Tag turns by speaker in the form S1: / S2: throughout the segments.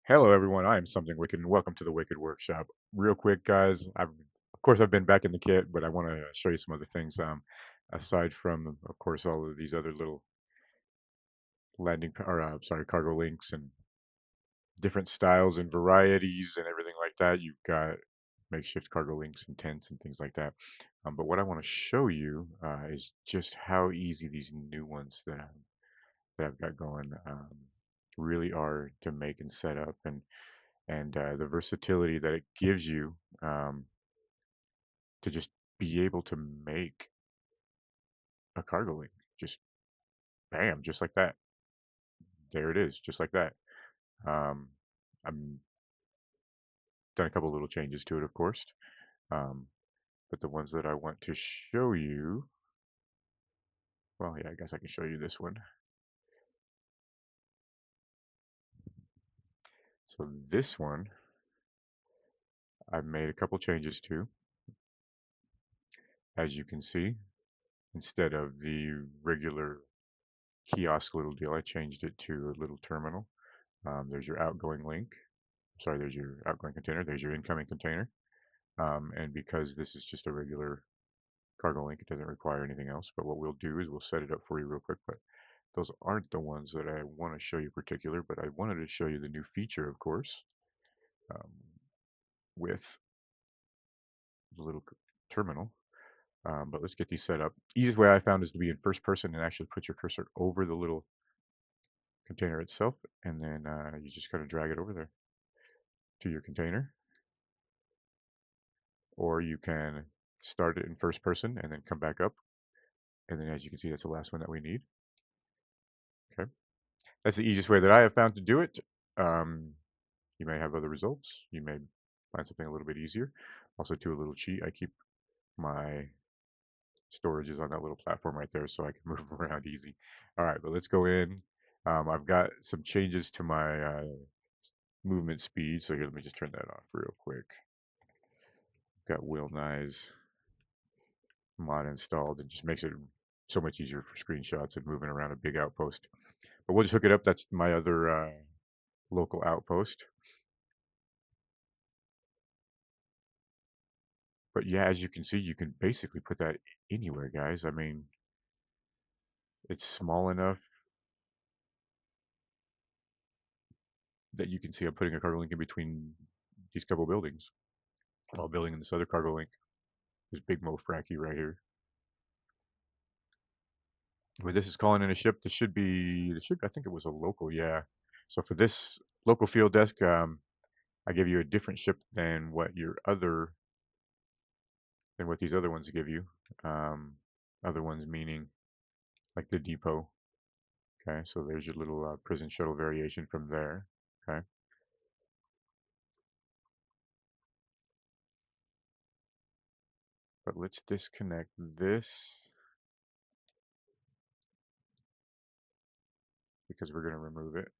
S1: Hello, everyone. I am Something Wicked, and welcome to the Wicked Workshop. Real quick, guys. Of course, I've been back in the kit, but I want to show you some other things. Aside from, of course, all of these other little cargo links and different styles and varieties and everything like that. You've got makeshift cargo links and tents and things like that. But what I want to show you is just how easy these new ones that I've got going really are to make and set up, and the versatility that it gives you to just be able to make a cargo link. Just bam, just like that. There it is, just like that. Um, I'm done a couple little changes to it, of course, um, but the ones that I want to show you, well, yeah, I guess I can show you this one. So this one, I've made a couple changes to. As you can see, instead of the regular kiosk little deal, I changed it to a little terminal. There's your outgoing link. Sorry, there's your outgoing container. There's your incoming container. And because this is just a regular cargo link, it doesn't require anything else. But what we'll do is we'll set it up for you real quick. But those aren't the ones that I want to show you particular, but I wanted to show you the new feature, of course, um, with the little terminal. But let's get these set up. Easiest way I found is to be in first person and actually put your cursor over the little container itself, and then you just kind of drag it over there to your container. Or you can start it in first person and then come back up. And then as you can see, that's the last one that we need. Okay. That's the easiest way that I have found to do it. Um, you may have other results. You may find something a little bit easier. Also, to a little cheat, I keep my storages on that little platform right there so I can move them around easy. All right, but let's go in. I've got some changes to my movement speed. So here, let me just turn that off real quick. Got Will Nye's mod installed. It just makes it so much easier for screenshots and moving around a big outpost. But we'll just hook it up. That's my other local outpost. But yeah, as you can see, you can basically put that anywhere, guys. I mean, it's small enough that you can see I'm putting a cargo link in between these couple buildings while building in this other cargo link. There's Big Mo Fracky right here. But this is calling in a ship. This should be, I think it was a local, yeah. So for this local field desk, I give you a different ship than what these other ones give you. Other ones meaning like the depot. Okay, so there's your little prison shuttle variation from there. Okay, but let's disconnect this because we're going to remove it,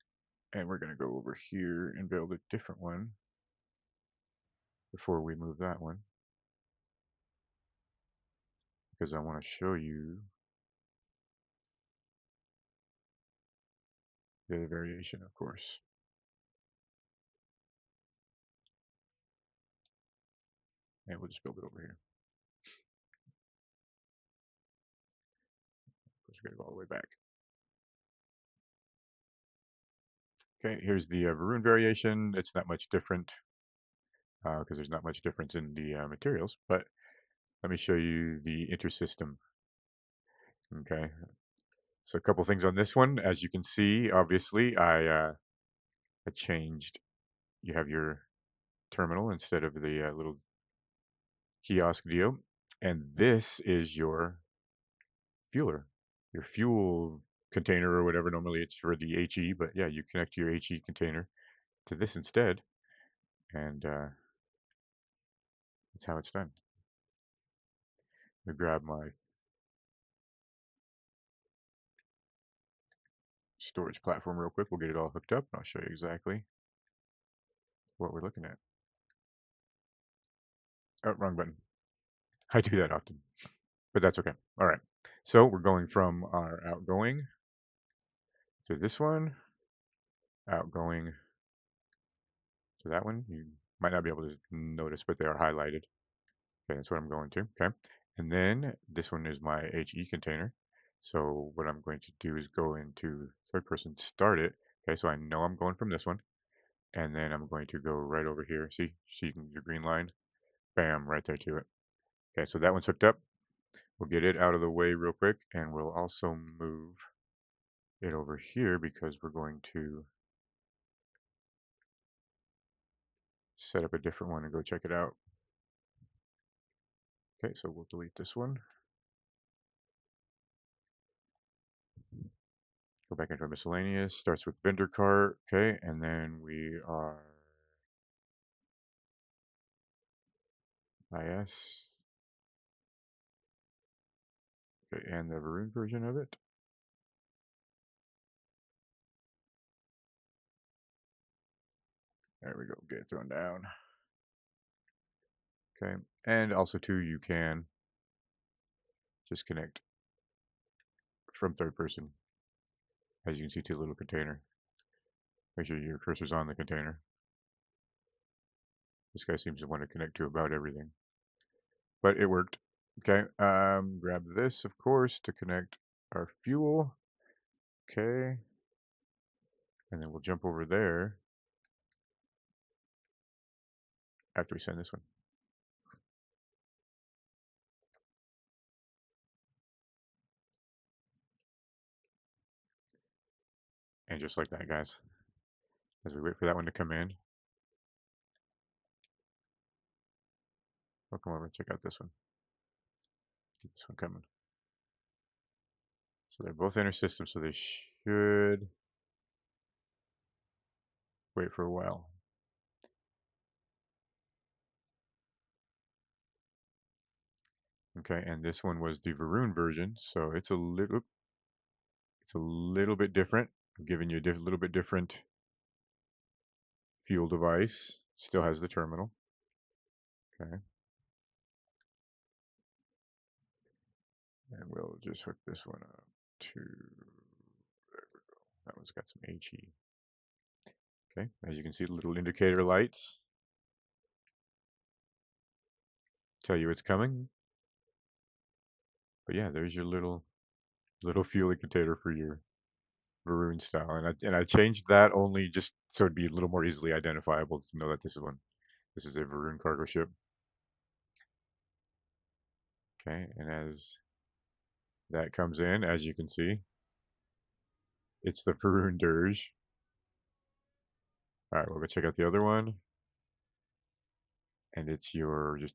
S1: and we're going to go over here and build a different one before we move that one, because I want to show you the other variation, of course. And we'll just build it over here. Let's get it all the way back. Okay, here's the Varuun variation. It's not much different because there's not much difference in the materials, but let me show you the intersystem. Okay, so a couple things on this one. As you can see, obviously, I changed. You have your terminal instead of the little kiosk deal, and this is your fueler, your fuel container or whatever. Normally it's for the HE, but yeah, you connect your HE container to this instead, and that's how it's done. Let me grab my storage platform real quick. We'll get it all hooked up, and I'll show you exactly what we're looking at. Oh, wrong button. I do that often, but that's okay. All right. So we're going from our outgoing to this one, outgoing So that one you might not be able to notice, but they are highlighted. Okay, that's what I'm going to. Okay. And then this one is my HE container. So what I'm going to do is go into third person, start it. Okay, so I know I'm going from this one. And then I'm going to go right over here. See the green line? Bam, right there to it. Okay, so that one's hooked up. We'll get it out of the way real quick, and we'll also move it over here because we're going to set up a different one and go check it out. Okay, so we'll delete this one. Go back into our miscellaneous. Starts with vendor cart. Okay, and then we are IS. Okay, and the Varuun version of it. There we go. Get it thrown down. Okay, and also too, you can just connect from third person, as you can see, to the little container. Make sure your cursor's on the container. This guy seems to want to connect to about everything, but it worked. Okay, grab this, of course, to connect our fuel. Okay, and then we'll jump over there after we send this one. And just like that, guys, as we wait for that one to come in, we'll come over and check out this one. Get this one coming. So they're both inner system, so they should wait for a while. Okay, and this one was the Varuun version, so it's a little bit different. I'm giving you a little bit different fuel device. Still has the terminal. Okay, and we'll just hook this one up to. There we go. That one's got some HE. Okay, as you can see, the little indicator lights tell you it's coming. But yeah, there's your little fueling container for your Varuun style, and I changed that only just so it'd be a little more easily identifiable to know that this is one. This is a Varuun cargo ship. Okay, and as that comes in, as you can see, it's the Varuun Dirge. All right, we'll go check out the other one, and it's your just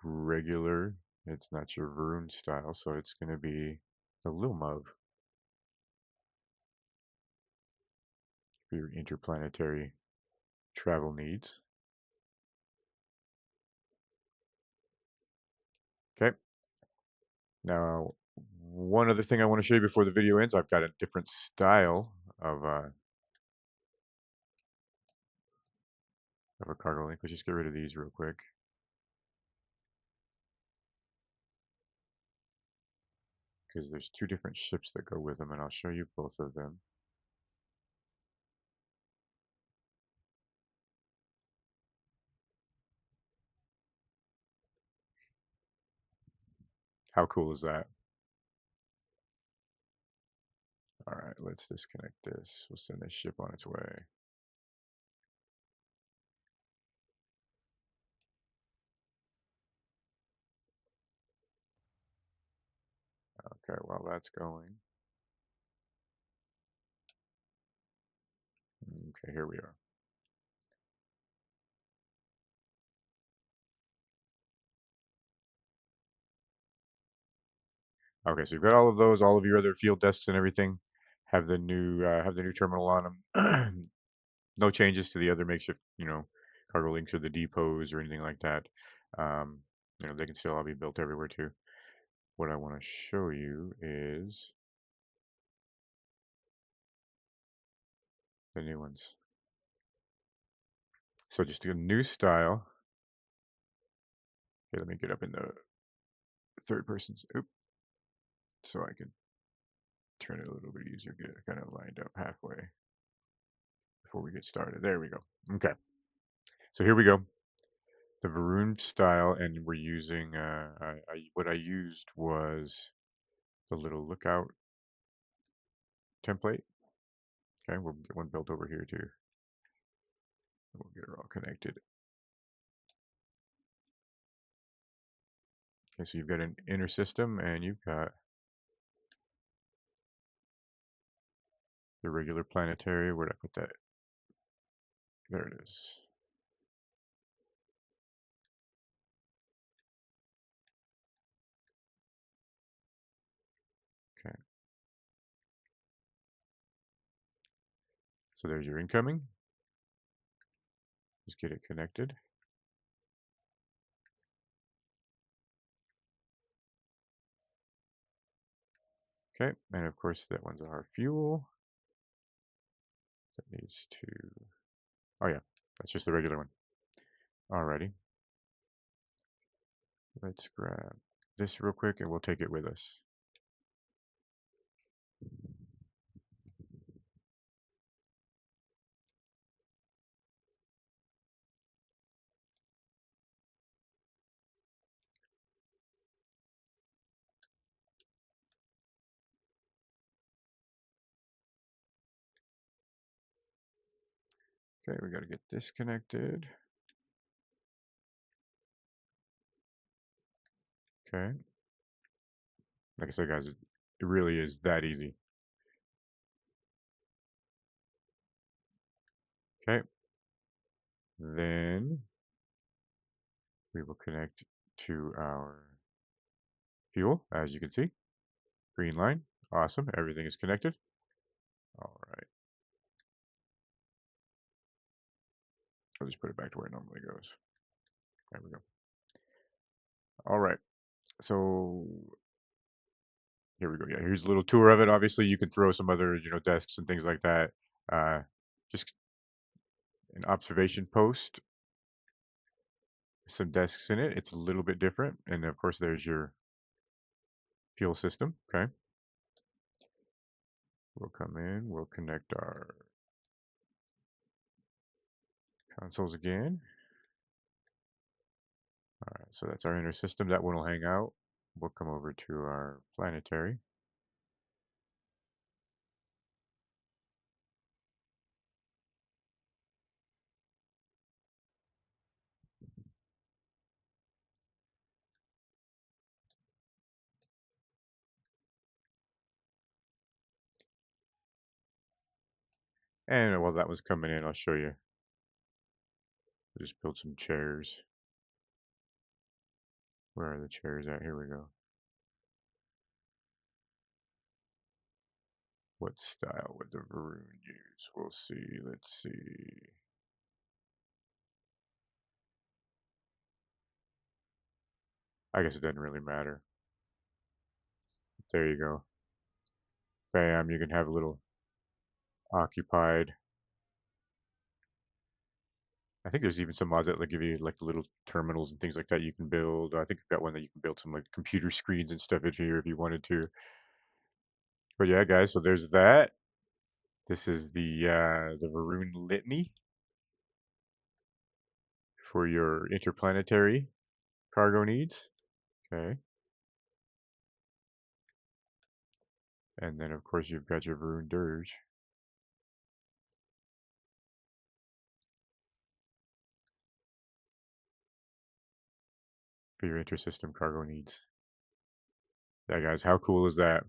S1: regular. It's not your Varuun style, so it's going to be the Lilmov for your interplanetary travel needs. Okay. Now, one other thing I want to show you before the video ends, I've got a different style of a cargo link. Let's just get rid of these real quick. Because there's two different ships that go with them, and I'll show you both of them. How cool is that? All right, let's disconnect this. We'll send this ship on its way. Okay, while that's going. Okay, here we are. Okay, so you've got all of those, all of your other field desks and everything have the new terminal on them. No changes to the other makeshift, cargo links or the depots or anything like that. They can still all be built everywhere too. What I want to show you is the new ones. So just a new style. Okay, let me get up in the third person. Oop. So I can turn it a little bit easier, get it kind of lined up halfway before we get started. There we go. Okay. So here we go. The Varuun style, and we're using, what I used was the little lookout template. Okay, we'll get one built over here too. We'll get her all connected. Okay, so you've got an inner system and you've got the regular planetary. Where'd I put that? There it is. Okay, so there's your incoming. Just get it connected. Okay, and of course that one's our fuel. That needs to, oh yeah, that's just the regular one. Alrighty, let's grab this real quick and we'll take it with us. Okay, we got to get this connected. Okay. Like I said, guys, it really is that easy. Okay. Then we will connect to our fuel, as you can see. Green line. Awesome. Everything is connected. All right. I'll just put it back to where it normally goes. There we go. All right. So here we go. Yeah, here's a little tour of it. Obviously, you can throw some other, desks and things like that. Just an observation post, some desks in it. It's a little bit different. And of course, there's your fuel system. Okay. We'll come in, we'll connect our consoles again. All right, so that's our inner system. That one will hang out. We'll come over to our planetary. And while that was coming in, I'll show you. Just build some chairs. Where are the chairs at? Here we go. What style would the Varuun use? We'll see. Let's see. I guess it doesn't really matter. There you go. Bam, you can have a little occupied. I think there's even some mods that like give you like the little terminals and things like that you can build. I think I've got one that you can build some like computer screens and stuff in here if you wanted to. But yeah, guys, so there's that. This is the Varuun litany for your interplanetary cargo needs. Okay. And then of course you've got your Varuun dirge for your intersystem cargo needs. Yeah, guys, how cool is that?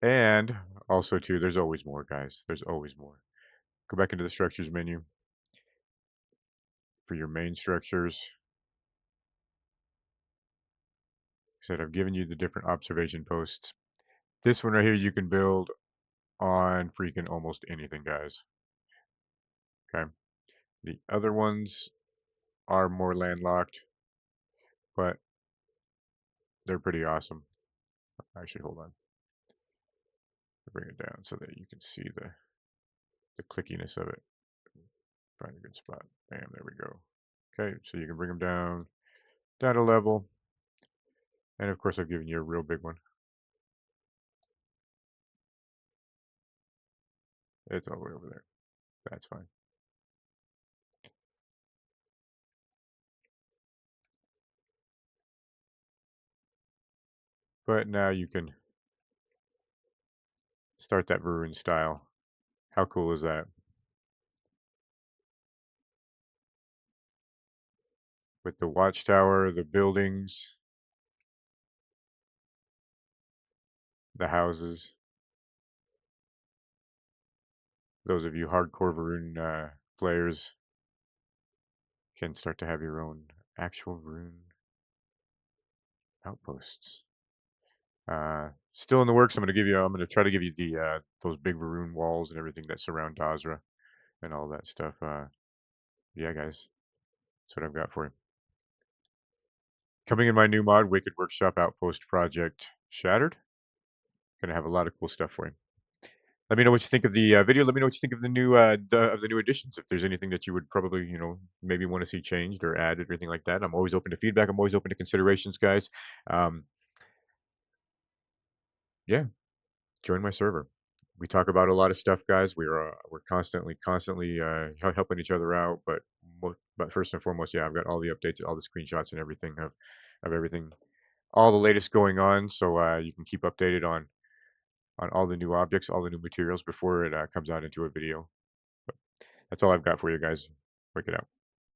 S1: And also too, there's always more, guys. There's always more. Go back into the structures menu for your main structures. Like I said, I've given you the different observation posts. This one right here, you can build on freaking almost anything, guys. Okay. The other ones are more landlocked, but they're pretty awesome. Actually, hold on. Bring it down so that you can see the clickiness of it. Find a good spot. Bam, there we go. Okay, so you can bring them down to level. And of course, I've given you a real big one. It's all the way over there. That's fine. But now you can start that Varuun style. How cool is that? With the watchtower, the buildings, the houses. Those of you hardcore Varuun players can start to have your own actual Varuun outposts. Still in the works. I'm gonna try to give you the those big Varuun walls and everything that surround Dazra and all that stuff. Yeah, guys, that's what I've got for you. Coming in my new mod, Wicked Workshop Outpost Project Shattered. Gonna have a lot of cool stuff for you. Let me know what you think of the video. Let me know what you think of the new additions. If there's anything that you would probably maybe want to see changed or added or anything like that. I'm always open to feedback. I'm always open to considerations, guys. Um, yeah, join my server. We talk about a lot of stuff, guys. We're constantly helping each other out. But first and foremost, yeah, I've got all the updates, all the screenshots, and everything of everything, all the latest going on. So you can keep updated on all the new objects, all the new materials before it comes out into a video. But that's all I've got for you guys. Work it out.